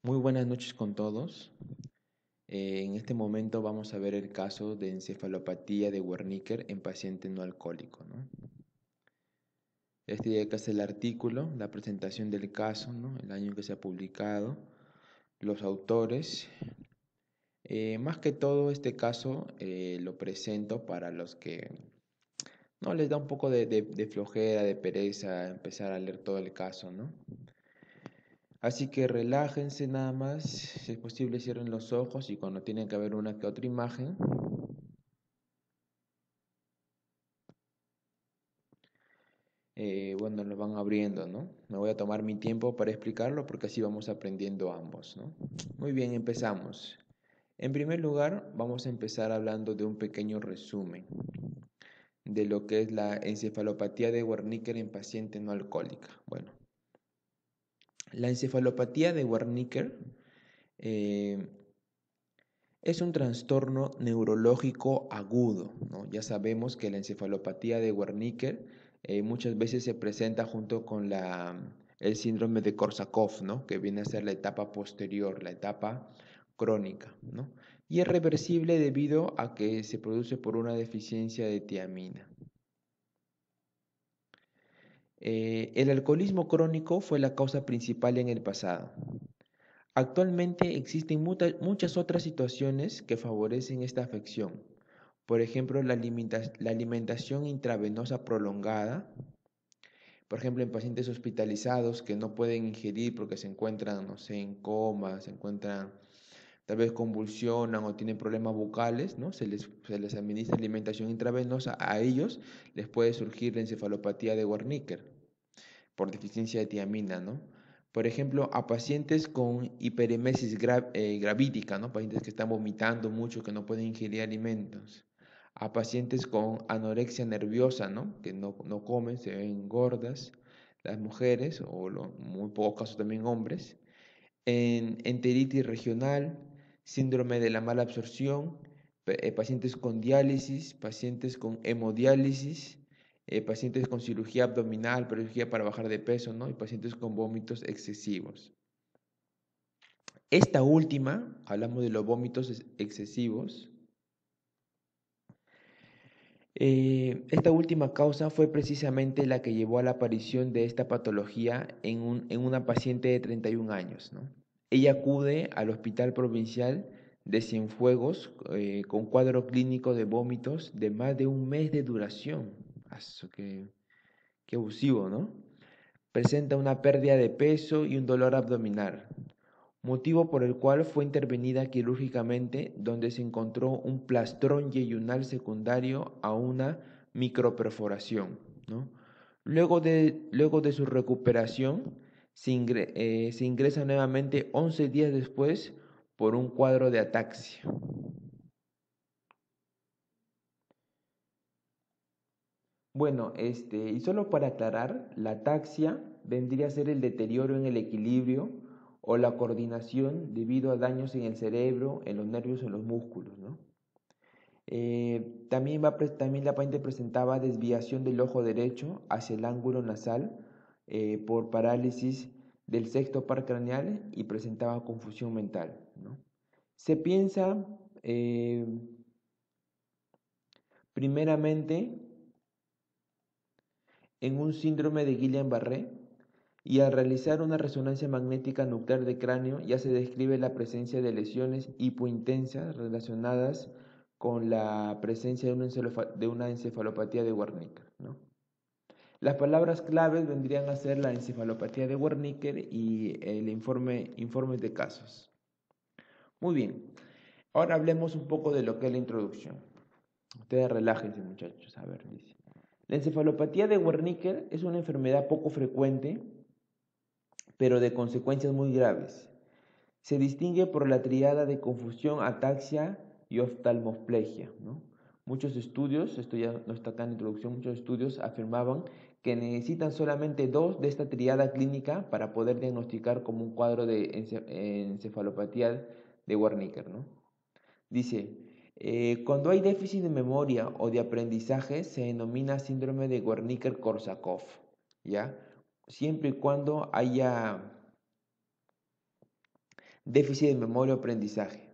Muy buenas noches con todos. En este momento vamos a ver el caso de encefalopatía de Wernicke en paciente no alcohólico, ¿no? Acá es el artículo, la presentación del caso, ¿no? El año en que se ha publicado, los autores. Más que todo este caso lo presento para los que no les da un poco de flojera, de pereza empezar a leer todo el caso, ¿no? Así que relájense nada más, si es posible cierren los ojos y cuando tienen que ver una que otra imagen, bueno, lo van abriendo, ¿no? Me voy a tomar mi tiempo para explicarlo porque así vamos aprendiendo ambos, ¿no? Muy bien, empezamos. En primer lugar, vamos a empezar hablando de un pequeño resumen de lo que es la encefalopatía de Wernicke en paciente no alcohólica. Bueno, la encefalopatía de Wernicke eh, es un trastorno neurológico agudo, ¿no? Ya sabemos que la encefalopatía de Wernicke muchas veces se presenta junto con el síndrome de Korsakoff, ¿no? Que viene a ser la etapa posterior, la etapa crónica, ¿no? Y es reversible debido a que se produce por una deficiencia de tiamina. El alcoholismo crónico fue la causa principal en el pasado. Actualmente existen muchas otras situaciones que favorecen esta afección. Por ejemplo, la alimentación intravenosa prolongada, por ejemplo, en pacientes hospitalizados que no pueden ingerir porque se encuentran, no sé, en coma, se encuentran, tal vez convulsionan o tienen problemas bucales, ¿no? Se les administra alimentación intravenosa, a ellos les puede surgir la encefalopatía de Wernicke por deficiencia de tiamina, ¿no? Por ejemplo, a pacientes con hiperemesis gravídica, ¿no? Pacientes que están vomitando mucho, que no pueden ingerir alimentos. A pacientes con anorexia nerviosa, ¿no? Que no comen, se ven gordas. Las mujeres, o muy pocos casos también hombres. En enteritis regional, síndrome de la mala absorción, pacientes con diálisis, pacientes con hemodiálisis, pacientes con cirugía abdominal, pero cirugía para bajar de peso, ¿no? Y pacientes con vómitos excesivos. Esta última, hablamos de los vómitos excesivos, esta última causa fue precisamente la que llevó a la aparición de esta patología en una paciente de 31 años, ¿no? Ella acude al Hospital Provincial de Cienfuegos con cuadro clínico de vómitos de más de un mes de duración. Qué abusivo, ¿no? Presenta una pérdida de peso y un dolor abdominal, motivo por el cual fue intervenida quirúrgicamente, donde se encontró un plastrón yeyunal secundario a una microperforación, ¿no? Luego de su recuperación, se ingresa nuevamente 11 días después por un cuadro de ataxia. Bueno, y solo para aclarar, la ataxia vendría a ser el deterioro en el equilibrio o la coordinación debido a daños en el cerebro, en los nervios o en los músculos, ¿no? También la paciente presentaba desviación del ojo derecho hacia el ángulo nasal por parálisis del sexto par craneal y presentaba confusión mental, ¿no? Se piensa eh, primeramente en un síndrome de Guillain-Barré y al realizar una resonancia magnética nuclear de cráneo ya se describe la presencia de lesiones hipointensas relacionadas con la presencia de una encefalopatía de Wernicke, ¿no? Las palabras claves vendrían a ser la encefalopatía de Wernicke y el informe de casos. Muy bien, ahora hablemos un poco de lo que es la introducción. Ustedes relájense, muchachos. A ver, dice. La encefalopatía de Wernicke es una enfermedad poco frecuente, pero de consecuencias muy graves. Se distingue por la triada de confusión, ataxia y oftalmoplegia, ¿no? Muchos estudios, esto ya no está acá en la introducción, muchos estudios afirmaban que necesitan solamente dos de esta triada clínica para poder diagnosticar como un cuadro de encefalopatía de Wernicke, ¿no? Dice, cuando hay déficit de memoria o de aprendizaje se denomina síndrome de Wernicke-Korsakoff, ¿ya? Siempre y cuando haya déficit de memoria o aprendizaje.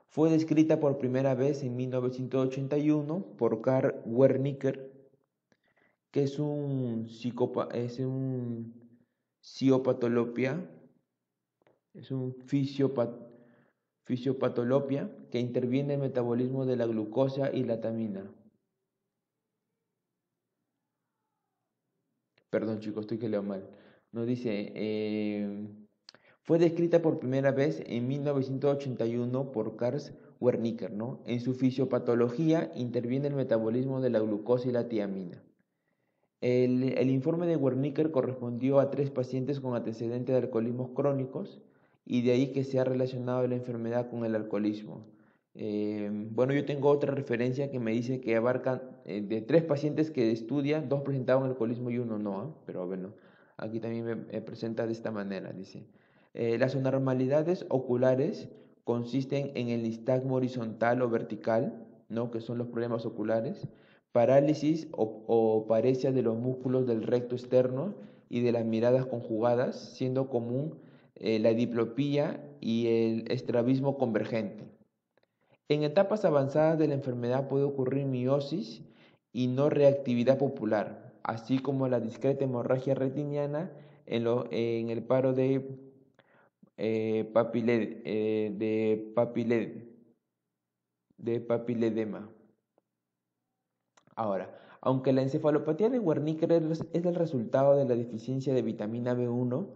Fue descrita por primera vez en 1981 por Karl Wernicke, que es un psicopatología, es un fisiopatología que interviene en el metabolismo de la glucosa y la tamina. Perdón, chicos, estoy que leo mal. Nos dice, fue descrita por primera vez en 1981 por Karl Wernicke, ¿no? En su fisiopatología interviene el metabolismo de la glucosa y la tiamina. El informe de Wernicke correspondió a 3 pacientes con antecedentes de alcoholismos crónicos y de ahí que se ha relacionado la enfermedad con el alcoholismo. Bueno, yo tengo otra referencia que me dice que abarcan de 3 pacientes que estudian, 2 presentaban alcoholismo y 1 no, ¿eh? Pero bueno, aquí también me presenta de esta manera, dice. Las anormalidades oculares consisten en el nistagmo horizontal o vertical, ¿no? Que son los problemas oculares, parálisis o paresia de los músculos del recto externo y de las miradas conjugadas, siendo común la diplopía y el estrabismo convergente. En etapas avanzadas de la enfermedad puede ocurrir miosis y no reactividad popular, así como la discreta hemorragia retiniana en el paro de papiledema. Ahora, aunque la encefalopatía de Wernicke es el resultado de la deficiencia de vitamina B1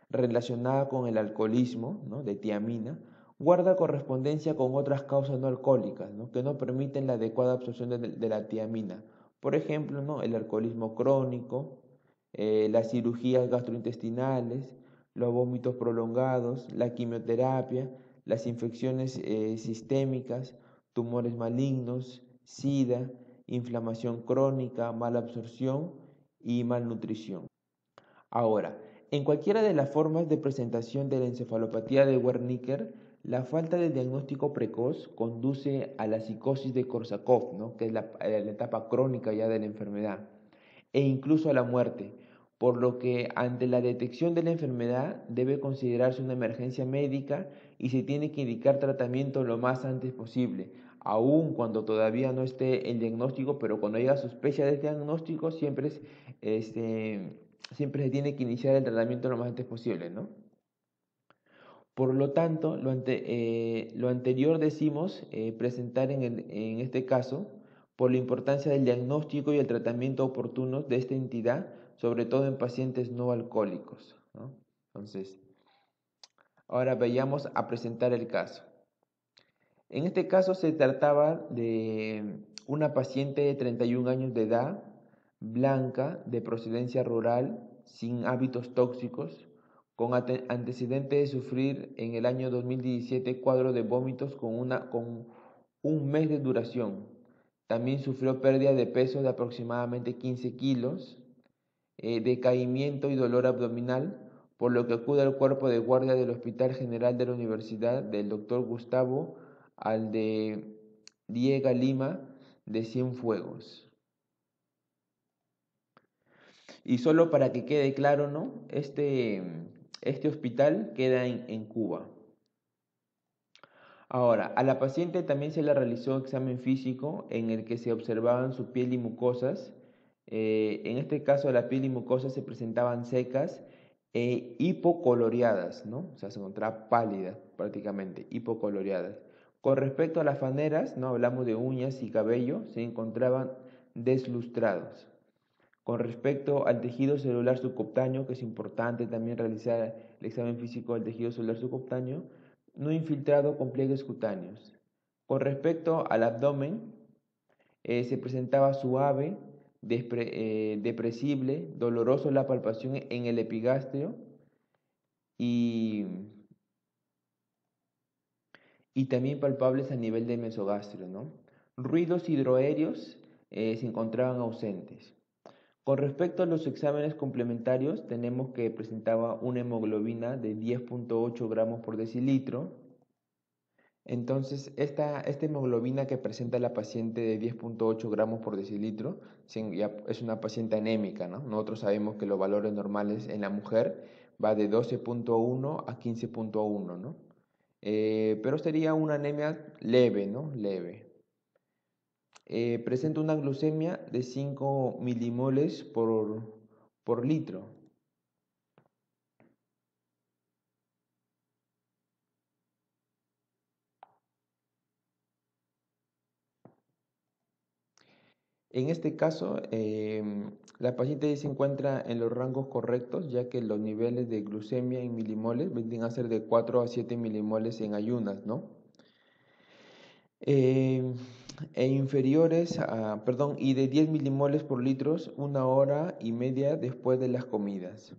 relacionada con el alcoholismo, ¿no? De tiamina, guarda correspondencia con otras causas no alcohólicas, ¿no? Que no permiten la adecuada absorción de la tiamina. Por ejemplo, ¿no? El alcoholismo crónico, las cirugías gastrointestinales, los vómitos prolongados, la quimioterapia, las infecciones sistémicas, tumores malignos, SIDA, inflamación crónica, mala absorción y malnutrición. Ahora, en cualquiera de las formas de presentación de la encefalopatía de Wernicke, la falta de diagnóstico precoz conduce a la psicosis de Korsakoff, ¿no? Que es la etapa crónica ya de la enfermedad, e incluso a la muerte, por lo que ante la detección de la enfermedad debe considerarse una emergencia médica y se tiene que indicar tratamiento lo más antes posible, aun cuando todavía no esté el diagnóstico, pero cuando haya sospecha del diagnóstico este, siempre se tiene que iniciar el tratamiento lo más antes posible, ¿no? Por lo tanto, lo anterior decimos presentar en este caso por la importancia del diagnóstico y el tratamiento oportunos de esta entidad, sobre todo en pacientes no alcohólicos, ¿no? Entonces, ahora vayamos a presentar el caso. En este caso se trataba de una paciente de 31 años de edad, blanca, de procedencia rural, sin hábitos tóxicos, con antecedente de sufrir en el año 2017 cuadro de vómitos con un mes de duración. También sufrió pérdida de peso de aproximadamente 15 kilos, decaimiento y dolor abdominal, por lo que acude al cuerpo de guardia del Hospital General de la Universidad del Dr. Gustavo Diego Lima de Cienfuegos. Y solo para que quede claro, ¿no? Este hospital queda en Cuba. Ahora, a la paciente también se le realizó examen físico en el que se observaban su piel y mucosas. En este caso, la piel y mucosas se presentaban secas e hipocoloreadas, ¿no? O sea, se encontraba pálida prácticamente, hipocoloreadas. Con respecto a las faneras, ¿no? Hablamos de uñas y cabello, se encontraban deslustrados. Con respecto al tejido celular subcutáneo, que es importante también realizar el examen físico del tejido celular subcutáneo, no infiltrado con pliegues cutáneos. Con respecto al abdomen, se presentaba suave, depresible, doloroso la palpación en el epigastrio y, y también palpables a nivel de mesogastrio, ¿no? Ruidos hidroaéreos se encontraban ausentes. Con respecto a los exámenes complementarios, tenemos que presentaba una hemoglobina de 10.8 gramos por decilitro. Entonces, esta hemoglobina que presenta la paciente de 10.8 gramos por decilitro ya es una paciente anémica, ¿no? Nosotros sabemos que los valores normales en la mujer va de 12.1 a 15.1, ¿no? Pero sería una anemia leve, ¿no? Leve. Presenta una glucemia de 5 milimoles por litro. En este caso, la paciente se encuentra en los rangos correctos, ya que los niveles de glucemia en milimoles vienen a ser de 4 a 7 milimoles en ayunas, ¿no? Eh, y de 10 milimoles por litros 1 hora y media después de las comidas.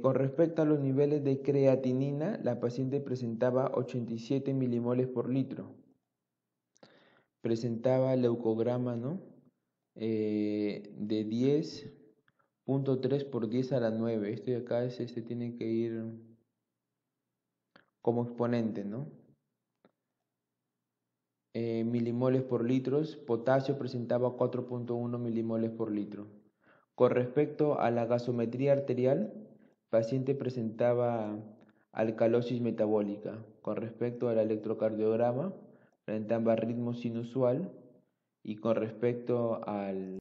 Con respecto a los niveles de creatinina, la paciente presentaba 87 milimoles por litro. Presentaba leucograma, ¿no? De 10.3 por 10 a la 9. Esto de acá tiene que ir como exponente, ¿no? Milimoles por litros. Potasio presentaba 4.1 milimoles por litro. Con respecto a la gasometría arterial, paciente presentaba alcalosis metabólica. Con respecto al electrocardiograma, presentaba ritmo sinusual. Y con respecto al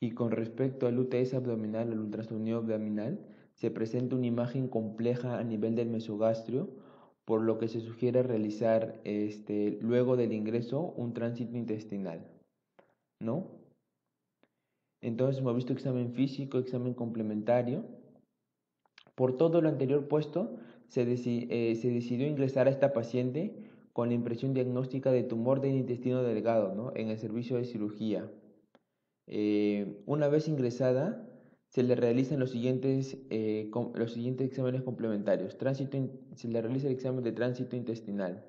UTS abdominal, al ultrasonido abdominal, se presenta una imagen compleja a nivel del mesogastrio, por lo que se sugiere realizar luego del ingreso un tránsito intestinal, ¿no? Entonces hemos visto examen físico, examen complementario. Por todo lo anterior puesto, se decidió ingresar a esta paciente con la impresión diagnóstica de tumor del intestino delgado, ¿no? En el servicio de cirugía. Una vez ingresada, se le realizan los siguientes exámenes complementarios. Se le realiza el examen de tránsito intestinal.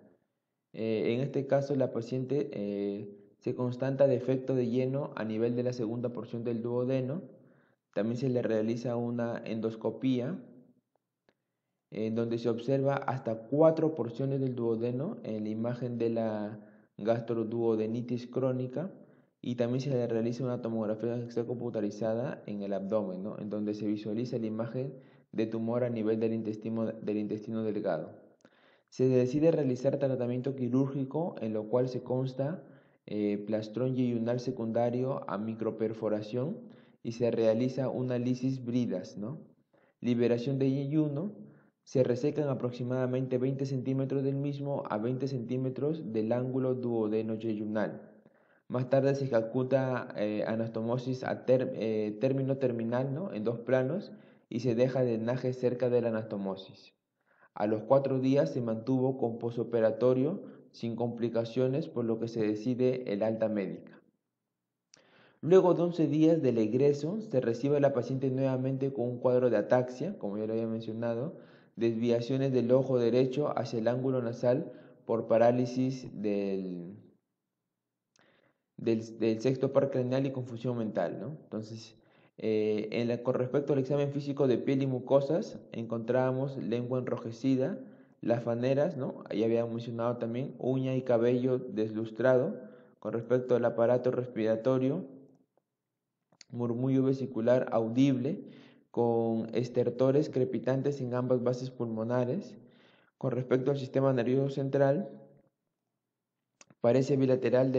En este caso, la paciente se constata defecto de lleno a nivel de la segunda porción del duodeno. También se le realiza una endoscopía, en donde se observa hasta 4 porciones del duodeno en la imagen de la gastroduodenitis crónica, y también se le realiza una tomografía computarizada en el abdomen, ¿no? En donde se visualiza la imagen de tumor a nivel del intestino delgado. Se decide realizar tratamiento quirúrgico, en lo cual se consta plastrón yeyunal secundario a microperforación, y se realiza una lisis bridas, ¿no? Liberación de yeyuno. Se resecan aproximadamente 20 centímetros del mismo a 20 centímetros del ángulo duodeno-yeyunal. Más tarde se ejecuta anastomosis a término terminal, ¿no? En 2 planos, y se deja drenaje cerca de la anastomosis. A los 4 días se mantuvo con posoperatorio sin complicaciones, por lo que se decide el alta médica. Luego de 11 días del egreso, se recibe a la paciente nuevamente con un cuadro de ataxia, como ya lo había mencionado, desviaciones del ojo derecho hacia el ángulo nasal por parálisis del sexto par craneal y confusión mental, ¿no? Entonces, con respecto al examen físico de piel y mucosas, encontrábamos lengua enrojecida, las faneras, ¿no? Ahí habíamos mencionado también uña y cabello deslustrado. Con respecto al aparato respiratorio, murmullo vesicular audible con estertores crepitantes en ambas bases pulmonares. Con respecto al sistema nervioso central, paresia bilateral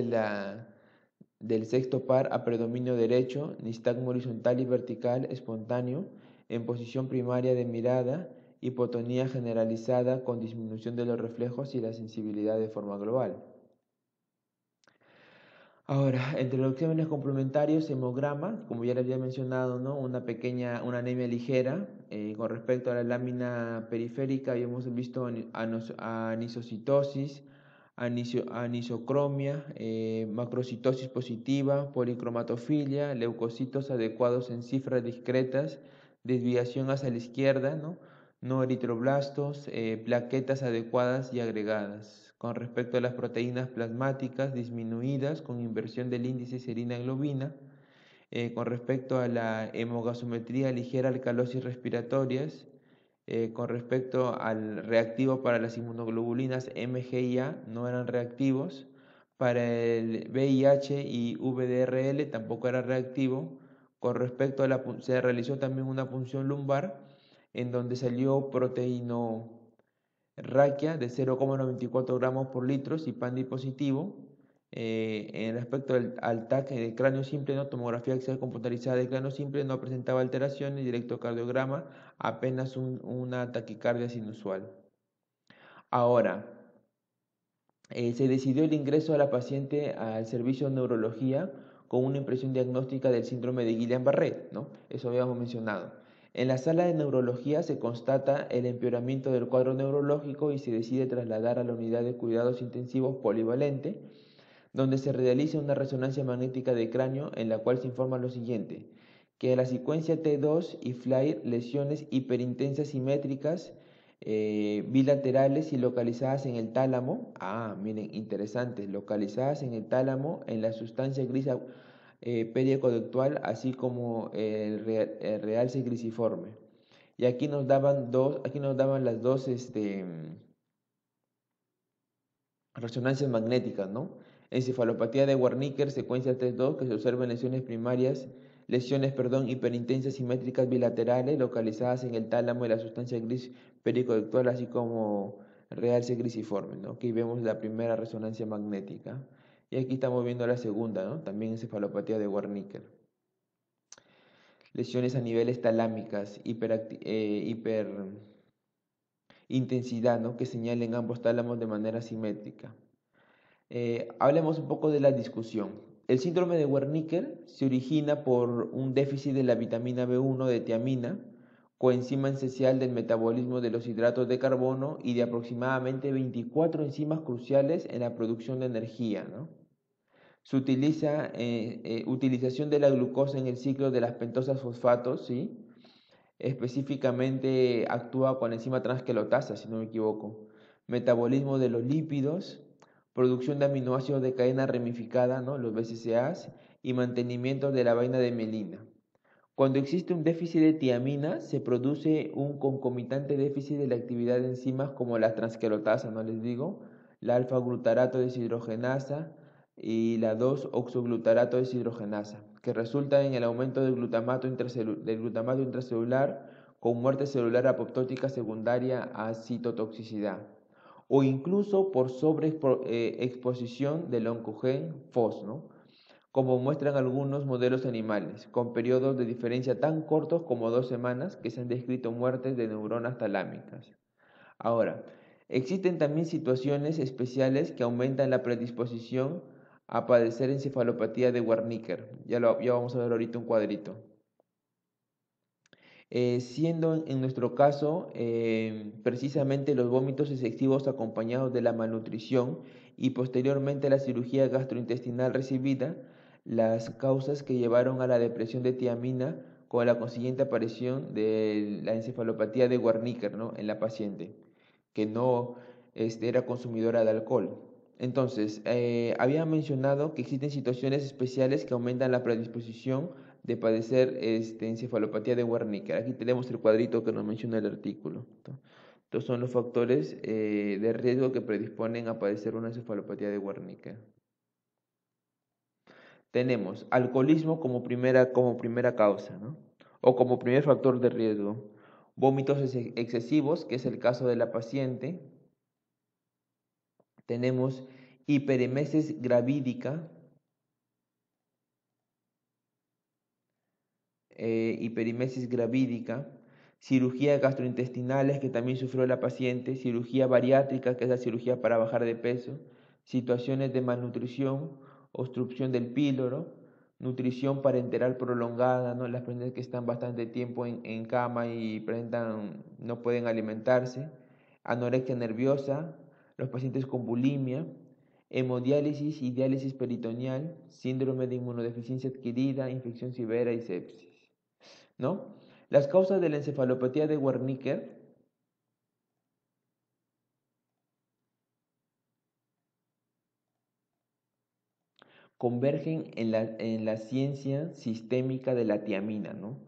del sexto par a predominio derecho, nistagmo horizontal y vertical espontáneo, en posición primaria de mirada, hipotonía generalizada con disminución de los reflejos y la sensibilidad de forma global. Ahora, entre los exámenes complementarios, hemograma, como ya les había mencionado, ¿no? Una anemia ligera. Con respecto a la lámina periférica, habíamos visto anisocitosis, anisocromia, macrocitosis positiva, policromatofilia, leucocitos adecuados en cifras discretas, desviación hacia la izquierda, no eritroblastos, plaquetas adecuadas y agregadas. Con respecto a las proteínas plasmáticas disminuidas con inversión del índice serina-globina. Con respecto a la hemogasometría ligera, alcalosis respiratorias. Con respecto al reactivo para las inmunoglobulinas MG no eran reactivos. Para el VIH y VDRL tampoco era reactivo. Con respecto a se realizó también una punción lumbar, en donde salió proteinorraquia de 0,94 gramos por litro y PANDI positivo. En respecto al TAC de cráneo simple, ¿no? Tomografía axial computarizada de cráneo simple, no presentaba alteraciones, directo cardiograma, apenas una taquicardia sinusual. Ahora, se decidió el ingreso a la paciente al servicio de neurología con una impresión diagnóstica del síndrome de Guillain-Barré, ¿no? Eso habíamos mencionado. En la sala de neurología se constata el empeoramiento del cuadro neurológico y se decide trasladar a la unidad de cuidados intensivos polivalente, donde se realiza una resonancia magnética de cráneo en la cual se informa lo siguiente, que la secuencia T2 y FLAIR, lesiones hiperintensas simétricas bilaterales y localizadas en el tálamo, miren, interesante, localizadas en el tálamo, en la sustancia gris periaconductual, así como el realce grisiforme. Y aquí nos daban las dos resonancias magnéticas, ¿no? Encefalopatía de Wernicke, secuencia T2, que se observa en lesiones hiperintensas simétricas bilaterales localizadas en el tálamo de la sustancia gris periconductual, así como realce grisiforme, ¿no? Aquí vemos la primera resonancia magnética. Y aquí estamos viendo la segunda, ¿no? También encefalopatía de Wernicke. Lesiones a niveles talámicas, hiperintensidad, ¿no? Que señalen ambos tálamos de manera simétrica. Hablemos un poco de la discusión. El síndrome de Wernicke se origina por un déficit de la vitamina B1 de tiamina, coenzima esencial del metabolismo de los hidratos de carbono y de aproximadamente 24 enzimas cruciales en la producción de energía, ¿no? Se utiliza utilización de la glucosa en el ciclo de las pentosas fosfatos, ¿sí? Específicamente actúa con la enzima transquelotasa, si no me equivoco. Metabolismo de los lípidos, producción de aminoácidos de cadena ramificada, ¿no? Los BCAAs, y mantenimiento de la vaina de mielina. Cuando existe un déficit de tiamina, se produce un concomitante déficit de la actividad de enzimas como la transquelotasa, ¿no les digo? La alfa-glutarato deshidrogenasa y la 2-oxoglutarato deshidrogenasa, que resulta en el aumento del glutamato intracelular con muerte celular apoptótica secundaria a citotoxicidad, o incluso por sobreexposición del oncogen FOS, ¿no? Como muestran algunos modelos animales, con periodos de diferencia tan cortos como 2 semanas, que se han descrito muertes de neuronas talámicas. Ahora, existen también situaciones especiales que aumentan la predisposición a padecer encefalopatía de Wernicke. Ya vamos a ver ahorita un cuadrito. Siendo en nuestro caso precisamente los vómitos excesivos acompañados de la malnutrición y posteriormente la cirugía gastrointestinal recibida, las causas que llevaron a la depresión de tiamina con la consiguiente aparición de la encefalopatía de Wernicke, ¿no? En la paciente, que no era consumidora de alcohol. Entonces, había mencionado que existen situaciones especiales que aumentan la predisposición de padecer encefalopatía de Wernicke. Aquí tenemos el cuadrito que nos menciona el artículo. Estos son los factores de riesgo que predisponen a padecer una encefalopatía de Wernicke. Tenemos alcoholismo como primera causa, ¿no? O como primer factor de riesgo. Vómitos excesivos, que es el caso de la paciente. Tenemos hiperemesis gravídica, cirugía gastrointestinales que también sufrió la paciente, cirugía bariátrica, que es la cirugía para bajar de peso, situaciones de malnutrición, obstrucción del píloro, nutrición parenteral prolongada, ¿no? Las pacientes que están bastante tiempo en cama y no pueden alimentarse, anorexia nerviosa, los pacientes con bulimia, hemodiálisis y diálisis peritoneal, síndrome de inmunodeficiencia adquirida, infección severa y sepsis, ¿no? Las causas de la encefalopatía de Wernicke convergen en la ciencia sistémica de la tiamina, ¿no?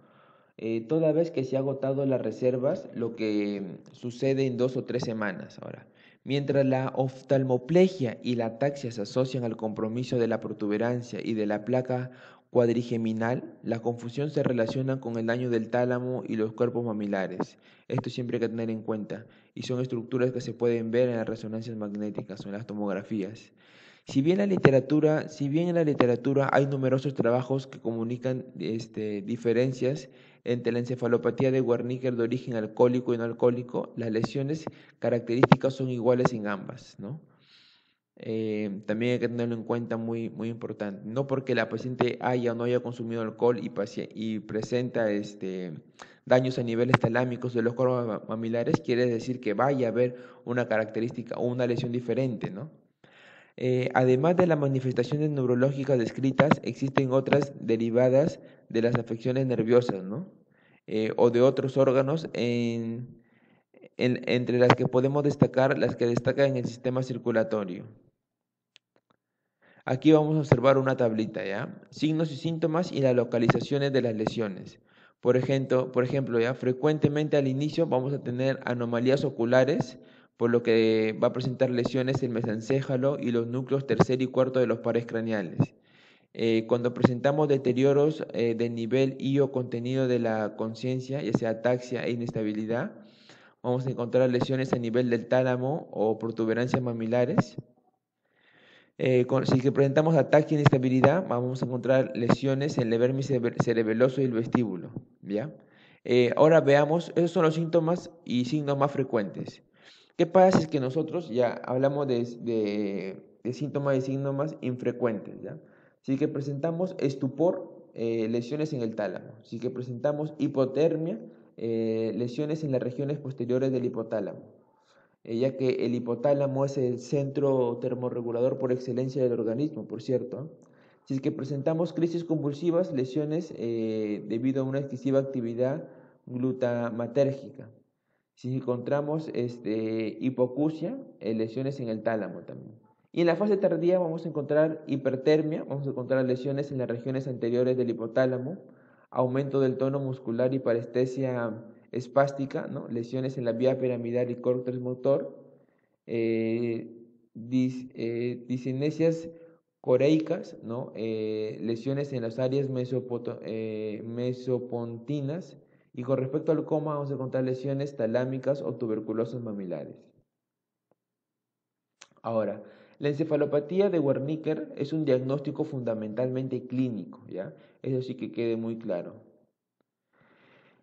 Toda vez que se ha agotado las reservas, lo que sucede en 2 o 3 semanas. Ahora, mientras la oftalmoplegia y la ataxia se asocian al compromiso de la protuberancia y de la placa cuadrigeminal, la confusión se relaciona con el daño del tálamo y los cuerpos mamilares. Esto siempre hay que tener en cuenta. Y son estructuras que se pueden ver en las resonancias magnéticas o en las tomografías. Si bien en la literatura hay numerosos trabajos que comunican diferencias entre la encefalopatía de Wernicke de origen alcohólico y no alcohólico, las lesiones características son iguales en ambas, ¿no? También hay que tenerlo en cuenta, muy, muy importante. No porque la paciente haya o no haya consumido alcohol y presenta daños a niveles talámicos de los cuerpos mamilares, quiere decir que vaya a haber una característica o una lesión diferente, ¿no? Además de las manifestaciones neurológicas descritas, existen otras derivadas de las afecciones nerviosas, ¿no? O de otros órganos, entre las que podemos destacar las que destacan en el sistema circulatorio. Aquí vamos a observar una tablita, ¿ya? Signos y síntomas y las localizaciones de las lesiones. Por ejemplo, ¿ya? Frecuentemente al inicio vamos a tener anomalías oculares, por lo que va a presentar lesiones el mesencéfalo y los núcleos tercero y cuarto de los pares craneales. Cuando presentamos deterioros del nivel y o contenido de la conciencia, ya sea ataxia e inestabilidad, vamos a encontrar lesiones a nivel del tálamo o protuberancias mamilares. Si que presentamos ataque e inestabilidad, vamos a encontrar lesiones en el vermis cerebeloso y el vestíbulo, ¿ya? Ahora veamos, esos son los síntomas y signos más frecuentes. ¿Qué pasa si es que nosotros ya hablamos de síntomas y signos más infrecuentes, ¿ya? Si que presentamos estupor, lesiones en el tálamo. Si que presentamos hipotermia, lesiones en las regiones posteriores del hipotálamo. Ya que el hipotálamo es el centro termorregulador por excelencia del organismo, por cierto. Si es que presentamos crisis convulsivas, lesiones debido a una excesiva actividad glutamatérgica. Si encontramos hipoacusia, lesiones en el tálamo también. Y en la fase tardía vamos a encontrar hipertermia, vamos a encontrar lesiones en las regiones anteriores del hipotálamo, aumento del tono muscular y parestesia espástica, ¿no? Lesiones en la vía piramidal y córtex motor, eh, discinesias coreicas, ¿no? Lesiones en las áreas mesopontinas, y con respecto al coma vamos a encontrar lesiones talámicas o tuberculosas mamilares. Ahora, la encefalopatía de Wernicke es un diagnóstico fundamentalmente clínico, ¿ya? Eso sí que quede muy claro.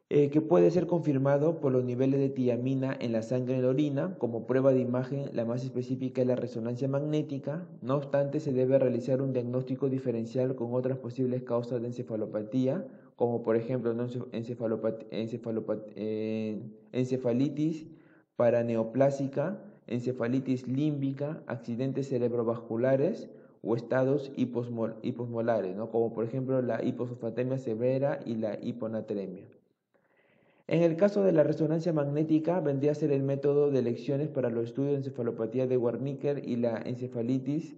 Que puede ser confirmado por los niveles de tiamina en la sangre y en la orina. Como prueba de imagen, la más específica es la resonancia magnética. No obstante, se debe realizar un diagnóstico diferencial con otras posibles causas de encefalopatía, como por ejemplo encefalitis paraneoplásica, encefalitis límbica, accidentes cerebrovasculares o estados hiposmolares, ¿no? Como por ejemplo la hipofosfatemia severa y la hiponatremia. En el caso de la resonancia magnética, vendría a ser el método de elecciones para los estudios de encefalopatía de Wernicke y la encefalitis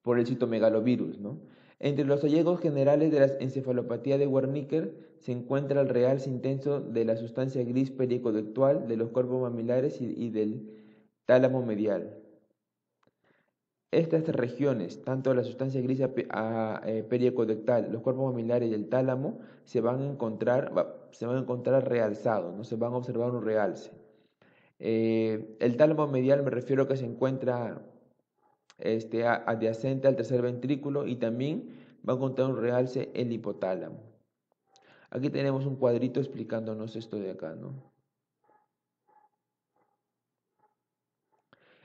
por el citomegalovirus, ¿no? Entre los hallazgos generales de la encefalopatía de Wernicke se encuentra el realce intenso de la sustancia gris periconductual de los cuerpos mamilares y del tálamo medial. Estas regiones, tanto la sustancia gris periconductal, los cuerpos mamilares y el tálamo, se van a encontrar realzados, no se van a observar un realce. El tálamo medial me refiero a que se encuentra adyacente al tercer ventrículo, y también va a encontrar un realce el hipotálamo. Aquí tenemos un cuadrito explicándonos esto de acá, ¿no?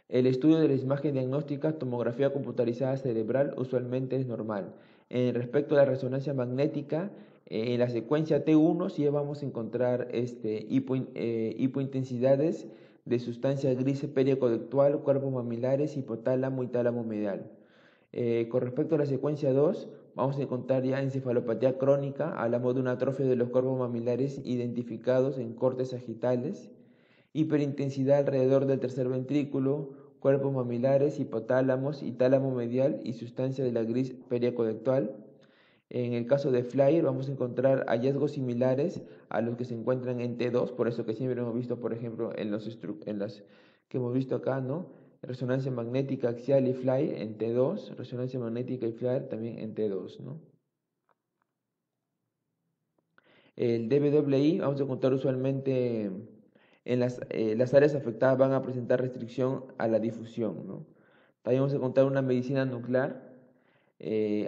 El estudio de la imagen diagnóstica, tomografía computarizada cerebral, usualmente es normal. Respecto a la resonancia magnética, en la secuencia T1 sí vamos a encontrar hipointensidades de sustancia gris periconductual, cuerpos mamilares, hipotálamo y tálamo medial. Con respecto a la secuencia 2, vamos a encontrar ya encefalopatía crónica, hablamos de una atrofia de los cuerpos mamilares identificados en cortes sagitales, hiperintensidad alrededor del tercer ventrículo, cuerpos mamilares, hipotálamos y tálamo medial y sustancia de la gris periconductual. En el caso de Flyer vamos a encontrar hallazgos similares a los que se encuentran en T2, por eso que siempre hemos visto, por ejemplo, en las que hemos visto acá, ¿no? resonancia magnética axial y FLIR en T2, resonancia magnética y FLIR también en T2, ¿no? El DBWI vamos a encontrar usualmente en las áreas afectadas van a presentar restricción a la difusión, ¿no? También vamos a encontrar una medicina nuclear.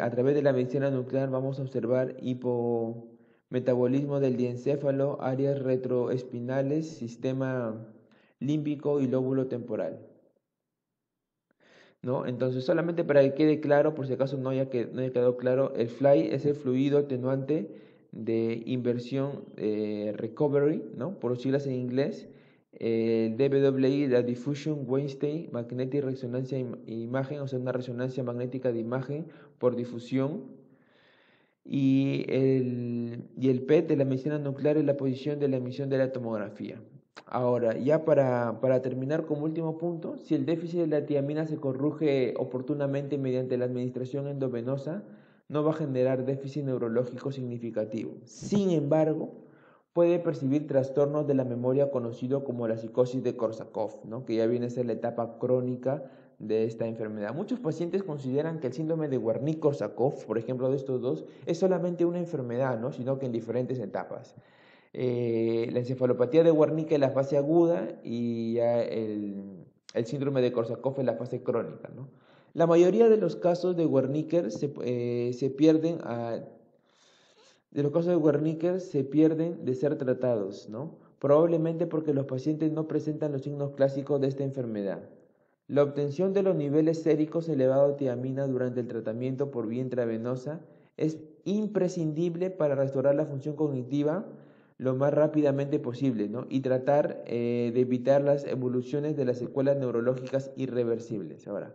A través de la medicina nuclear vamos a observar hipometabolismo del diencéfalo, áreas retroespinales, sistema límbico y lóbulo temporal, ¿no? Entonces, solamente para que quede claro, por si acaso no haya quedado claro, el FLY es el fluido atenuante de inversión recovery, ¿no? Por siglas en inglés. El DBWI, la Diffusion Weinstein Magnetic Resonancia Imagen, o sea, una resonancia magnética de imagen por difusión. Y el PET de la medicina nuclear es la posición de la emisión de la tomografía. Ahora, ya para terminar como último punto, si el déficit de la tiamina se corrige oportunamente mediante la administración endovenosa, no va a generar déficit neurológico significativo. Sin embargo, puede percibir trastornos de la memoria conocido como la psicosis de Korsakoff, ¿no? Que ya viene a ser la etapa crónica de esta enfermedad. Muchos pacientes consideran que el síndrome de Wernicke-Korsakoff, por ejemplo, de estos dos, es solamente una enfermedad, ¿no? Sino que en diferentes etapas. La encefalopatía de Wernicke es la fase aguda y ya el síndrome de Korsakoff es la fase crónica, ¿no? La mayoría de los casos de Wernicke se pierden de ser tratados, ¿no? Probablemente porque los pacientes no presentan los signos clásicos de esta enfermedad. La obtención de los niveles séricos elevados de tiamina durante el tratamiento por vía intravenosa es imprescindible para restaurar la función cognitiva lo más rápidamente posible, ¿no? Y tratar de evitar las evoluciones de las secuelas neurológicas irreversibles. Ahora,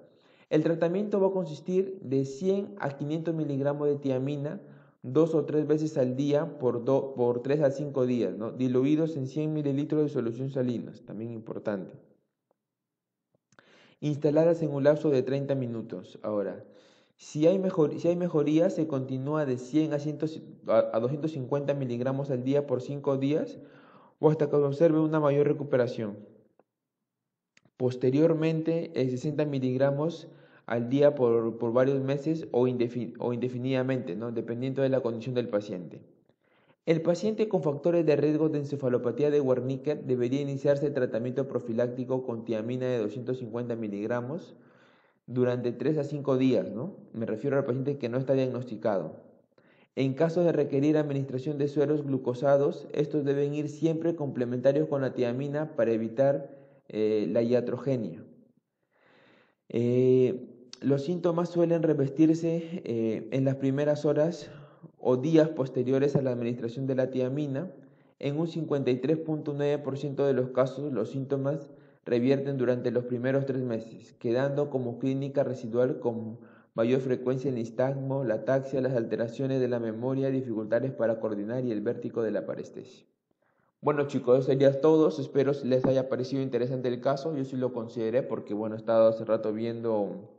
el tratamiento va a consistir de 100 a 500 miligramos de tiamina 2 o 3 veces al día por 3 a 5 días, ¿no? Diluidos en 100 mililitros de solución salina, también importante. Instaladas en un lapso de 30 minutos. Ahora, si hay mejoría, se continúa de 100 a 250 miligramos al día por 5 días o hasta que observe una mayor recuperación. Posteriormente, 60 miligramos al día por varios meses o indefinidamente, ¿no? Dependiendo de la condición del paciente. El paciente con factores de riesgo de encefalopatía de Wernicke debería iniciarse el tratamiento profiláctico con tiamina de 250 miligramos durante 3 a 5 días, ¿no? Me refiero al paciente que no está diagnosticado. En caso de requerir administración de sueros glucosados, estos deben ir siempre complementarios con la tiamina para evitar la iatrogenia. Los síntomas suelen revestirse en las primeras horas o días posteriores a la administración de la tiamina. En un 53.9% de los casos, los síntomas revierten durante los primeros 3 meses, quedando como clínica residual con mayor frecuencia el nistagmo, la ataxia, las alteraciones de la memoria, dificultades para coordinar y el vértigo de la parestesia. Bueno chicos, eso sería todo, espero les haya parecido interesante el caso, yo sí lo consideré porque bueno, he estado hace rato viendo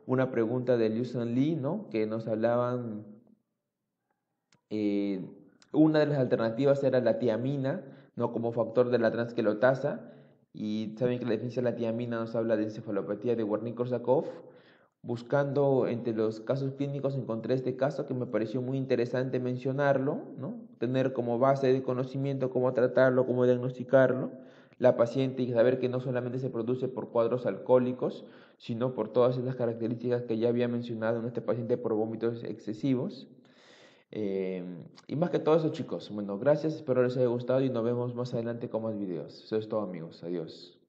una pregunta de Liu San Li, ¿no? Que nos hablaban, eh, una de las alternativas era la tiamina, ¿no? Como factor de la transquelotasa, y saben que la definición de la tiamina nos habla de encefalopatía de Wernicke-Korsakoff. Buscando entre los casos clínicos encontré este caso que me pareció muy interesante mencionarlo, ¿no? Tener como base de conocimiento cómo tratarlo, cómo diagnosticarlo, la paciente y saber que no solamente se produce por cuadros alcohólicos, sino por todas esas características que ya había mencionado en este paciente por vómitos excesivos. Y más que todo eso chicos, bueno, gracias, espero les haya gustado y nos vemos más adelante con más videos. Eso es todo amigos, adiós.